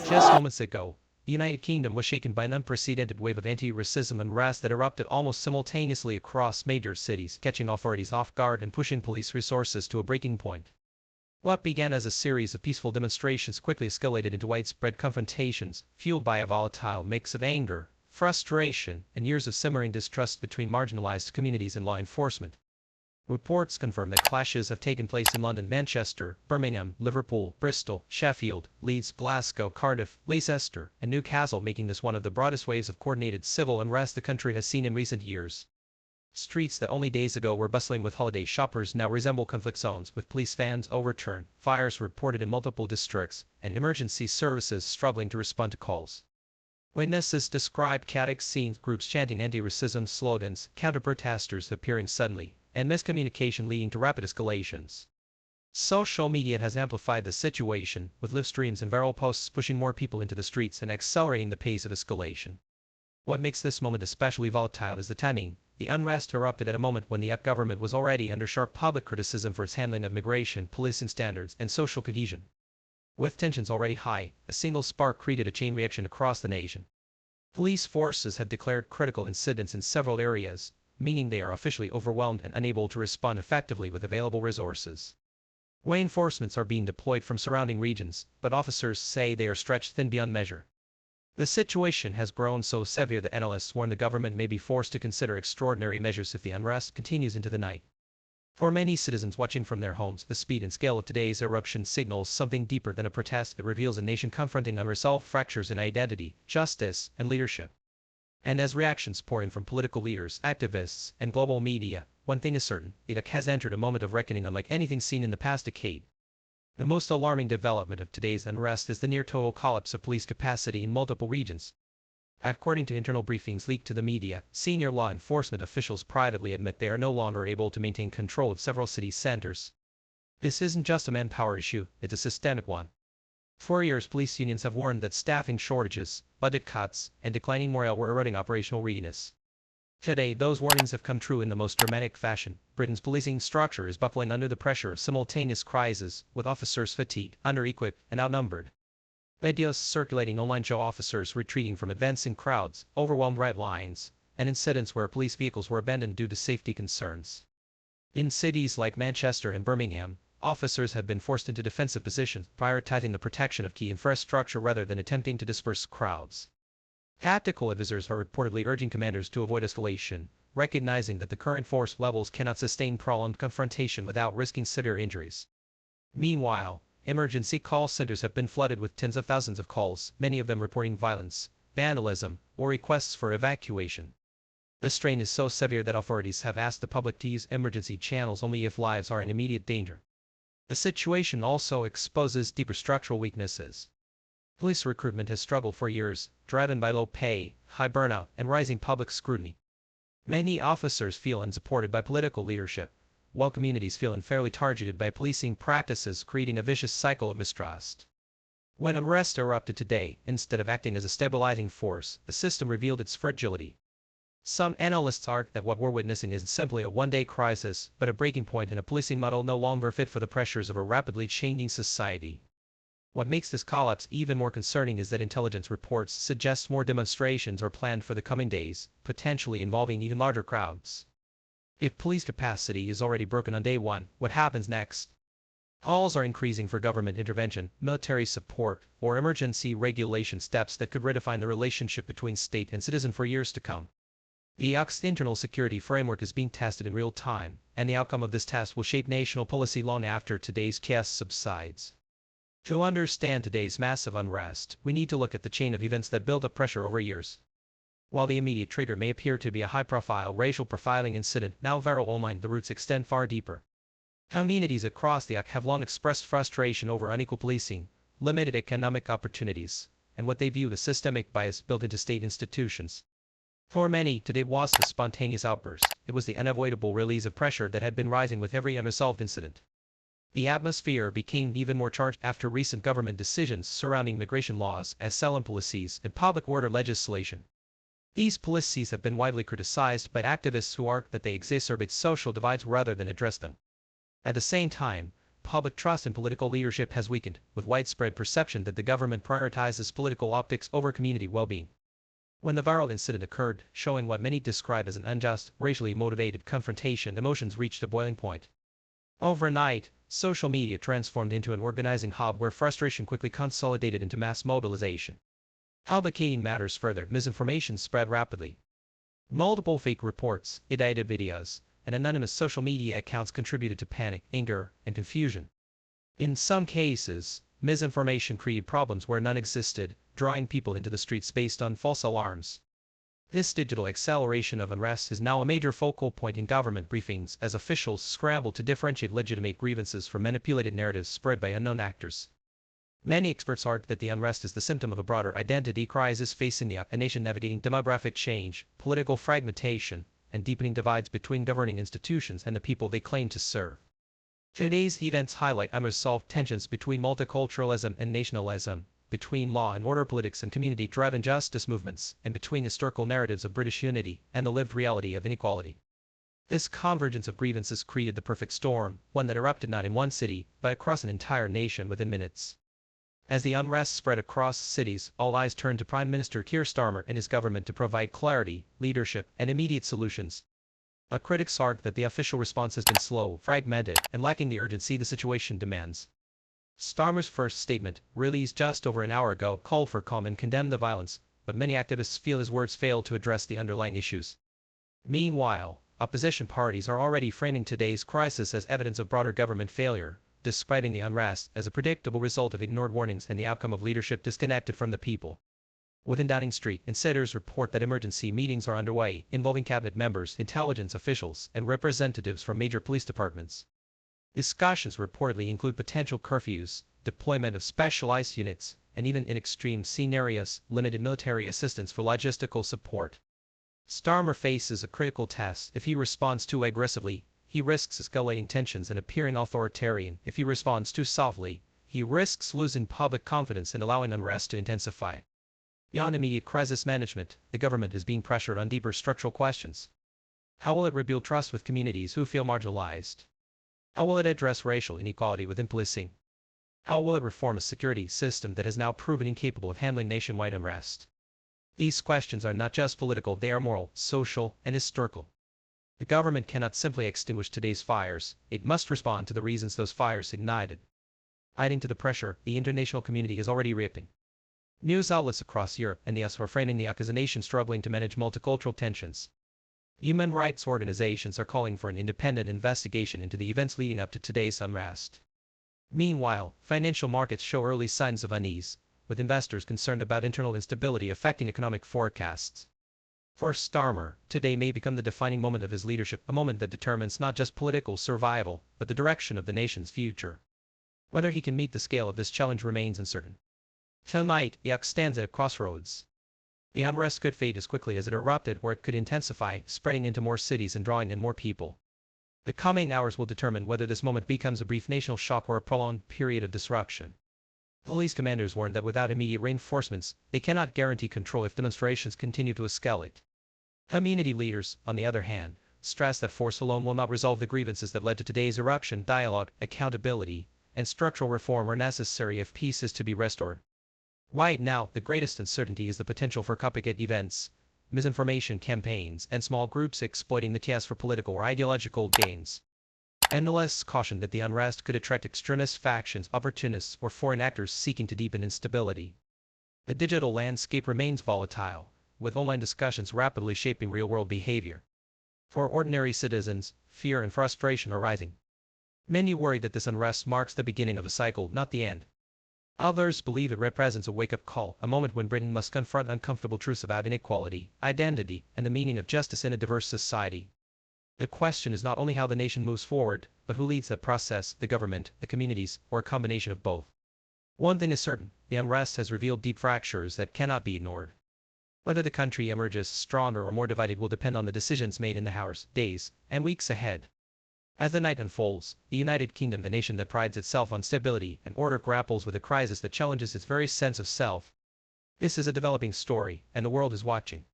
Just moments ago, the United Kingdom was shaken by an unprecedented wave of anti-racism unrest that erupted almost simultaneously across major cities, catching authorities off guard and pushing police resources to a breaking point. What began as a series of peaceful demonstrations quickly escalated into widespread confrontations, fueled by a volatile mix of anger, frustration, and years of simmering distrust between marginalized communities and law enforcement. Reports confirm that clashes have taken place in London, Manchester, Birmingham, Liverpool, Bristol, Sheffield, Leeds, Glasgow, Cardiff, Leicester, and Newcastle, making this one of the broadest waves of coordinated civil unrest the country has seen in recent years. Streets that only days ago were bustling with holiday shoppers now resemble conflict zones, with police vans overturned, fires reported in multiple districts, and emergency services struggling to respond to calls. Witnesses described chaotic scenes, groups chanting anti-racism slogans, counter-protesters appearing suddenly, and miscommunication leading to rapid escalations. Social media has amplified the situation, with live streams and viral posts pushing more people into the streets and accelerating the pace of escalation. What makes this moment especially volatile is the timing. The unrest erupted at a moment when the government was already under sharp public criticism for its handling of migration, policing standards, and social cohesion. With tensions already high, a single spark created a chain reaction across the nation. Police forces have declared critical incidents in several areas, meaning they are officially overwhelmed and unable to respond effectively with available resources. Reinforcements are being deployed from surrounding regions, but officers say they are stretched thin beyond measure. The situation has grown so severe that analysts warn the government may be forced to consider extraordinary measures if the unrest continues into the night. For many citizens watching from their homes, the speed and scale of today's eruption signals something deeper than a protest. It reveals a nation confronting unresolved fractures in identity, justice, and leadership. And as reactions pour in from political leaders, activists, and global media, one thing is certain: Iraq has entered a moment of reckoning unlike anything seen in the past decade. The most alarming development of today's unrest is the near-total collapse of police capacity in multiple regions. According to internal briefings leaked to the media, senior law enforcement officials privately admit they are no longer able to maintain control of several city centers. This isn't just a manpower issue, it's a systemic one. For years, police unions have warned that staffing shortages, budget cuts, and declining morale were eroding operational readiness. Today, those warnings have come true in the most dramatic fashion. Britain's policing structure is buckling under the pressure of simultaneous crises, with officers fatigued, under-equipped, and outnumbered. Videos circulating online show officers retreating from advancing crowds, overwhelmed red lines, and incidents where police vehicles were abandoned due to safety concerns. In cities like Manchester and Birmingham, officers have been forced into defensive positions, prioritizing the protection of key infrastructure rather than attempting to disperse crowds. Tactical advisors are reportedly urging commanders to avoid escalation, recognizing that the current force levels cannot sustain prolonged confrontation without risking severe injuries. Meanwhile, emergency call centers have been flooded with tens of thousands of calls, many of them reporting violence, vandalism, or requests for evacuation. The strain is so severe that authorities have asked the public to use emergency channels only if lives are in immediate danger. The situation also exposes deeper structural weaknesses. Police recruitment has struggled for years, driven by low pay, high burnout, and rising public scrutiny. Many officers feel unsupported by political leadership, while communities feel unfairly targeted by policing practices, creating a vicious cycle of mistrust. When unrest erupted today, instead of acting as a stabilizing force, the system revealed its fragility. Some analysts argue that what we're witnessing isn't simply a one-day crisis, but a breaking point in a policing model no longer fit for the pressures of a rapidly changing society. What makes this collapse even more concerning is that intelligence reports suggest more demonstrations are planned for the coming days, potentially involving even larger crowds. If police capacity is already broken on day one, what happens next? Calls are increasing for government intervention, military support, or emergency regulation steps that could redefine the relationship between state and citizen for years to come. The ERUPTS internal security framework is being tested in real time, and the outcome of this test will shape national policy long after today's chaos subsides. To understand today's massive unrest, we need to look at the chain of events that build up pressure over years. While the immediate trigger may appear to be a high-profile racial profiling incident now viral online, the roots extend far deeper. Communities across the UK have long expressed frustration over unequal policing, limited economic opportunities, and what they view as systemic bias built into state institutions. For many, today wasn't a spontaneous outburst, it was the unavoidable release of pressure that had been rising with every unresolved incident. The atmosphere became even more charged after recent government decisions surrounding migration laws, asylum policies, and public order legislation. These policies have been widely criticized by activists who argue that they exacerbate social divides rather than address them. At the same time, public trust in political leadership has weakened, with widespread perception that the government prioritizes political optics over community well-being. When the viral incident occurred, showing what many describe as an unjust, racially motivated confrontation, emotions reached a boiling point. Overnight, social media transformed into an organizing hub where frustration quickly consolidated into mass mobilization. Complicating matters further, misinformation spread rapidly. Multiple fake reports, edited videos, and anonymous social media accounts contributed to panic, anger, and confusion. In some cases, misinformation created problems where none existed, drawing people into the streets based on false alarms. This digital acceleration of unrest is now a major focal point in government briefings as officials scramble to differentiate legitimate grievances from manipulated narratives spread by unknown actors. Many experts argue that the unrest is the symptom of a broader identity crisis facing a nation navigating demographic change, political fragmentation, and deepening divides between governing institutions and the people they claim to serve. Today's events highlight unresolved tensions between multiculturalism and nationalism, between law and order politics and community-driven justice movements, and between historical narratives of British unity and the lived reality of inequality. This convergence of grievances created the perfect storm, one that erupted not in one city, but across an entire nation within minutes. As the unrest spread across cities, all eyes turned to Prime Minister Keir Starmer and his government to provide clarity, leadership, and immediate solutions. But critics argue that the official response has been slow, fragmented, and lacking the urgency the situation demands. Starmer's first statement, released just over an hour ago, called for calm and condemned the violence, but many activists feel his words failed to address the underlying issues. Meanwhile, opposition parties are already framing today's crisis as evidence of broader government failure, describing the unrest as a predictable result of ignored warnings and the outcome of leadership disconnected from the people. Within Downing Street, insiders report that emergency meetings are underway, involving cabinet members, intelligence officials, and representatives from major police departments. Discussions reportedly include potential curfews, deployment of specialized units, and even in extreme scenarios, limited military assistance for logistical support. Starmer faces a critical test. If he responds too aggressively, he risks escalating tensions and appearing authoritarian. If he responds too softly, he risks losing public confidence and allowing unrest to intensify. Beyond immediate crisis management, the government is being pressured on deeper structural questions. How will it rebuild trust with communities who feel marginalized? How will it address racial inequality within policing? How will it reform a security system that has now proven incapable of handling nationwide unrest? These questions are not just political, they are moral, social, and historical. The government cannot simply extinguish today's fires, it must respond to the reasons those fires ignited. Adding to the pressure, the international community is already reacting. News outlets across Europe and the US are framing the UK as a nation struggling to manage multicultural tensions. Human rights organizations are calling for an independent investigation into the events leading up to today's unrest. Meanwhile, financial markets show early signs of unease, with investors concerned about internal instability affecting economic forecasts. For Starmer, today may become the defining moment of his leadership, a moment that determines not just political survival, but the direction of the nation's future. Whether he can meet the scale of this challenge remains uncertain. Tonight, the UK stands at a crossroads. The unrest could fade as quickly as it erupted, or it could intensify, spreading into more cities and drawing in more people. The coming hours will determine whether this moment becomes a brief national shock or a prolonged period of disruption. Police commanders warned that without immediate reinforcements, they cannot guarantee control if demonstrations continue to escalate. Community leaders, on the other hand, stress that force alone will not resolve the grievances that led to today's eruption. Dialogue, accountability, and structural reform are necessary if peace is to be restored. Right now, the greatest uncertainty is the potential for copycat events, misinformation campaigns, and small groups exploiting the chaos for political or ideological gains. Analysts caution that the unrest could attract extremist factions, opportunists, or foreign actors seeking to deepen instability. The digital landscape remains volatile, with online discussions rapidly shaping real-world behavior. For ordinary citizens, fear and frustration are rising. Many worry that this unrest marks the beginning of a cycle, not the end. Others believe it represents a wake-up call, a moment when Britain must confront uncomfortable truths about inequality, identity, and the meaning of justice in a diverse society. The question is not only how the nation moves forward, but who leads that process, the government, the communities, or a combination of both. One thing is certain, the unrest has revealed deep fractures that cannot be ignored. Whether the country emerges stronger or more divided will depend on the decisions made in the hours, days, and weeks ahead. As the night unfolds, the United Kingdom, a nation that prides itself on stability and order, grapples with a crisis that challenges its very sense of self. This is a developing story, and the world is watching.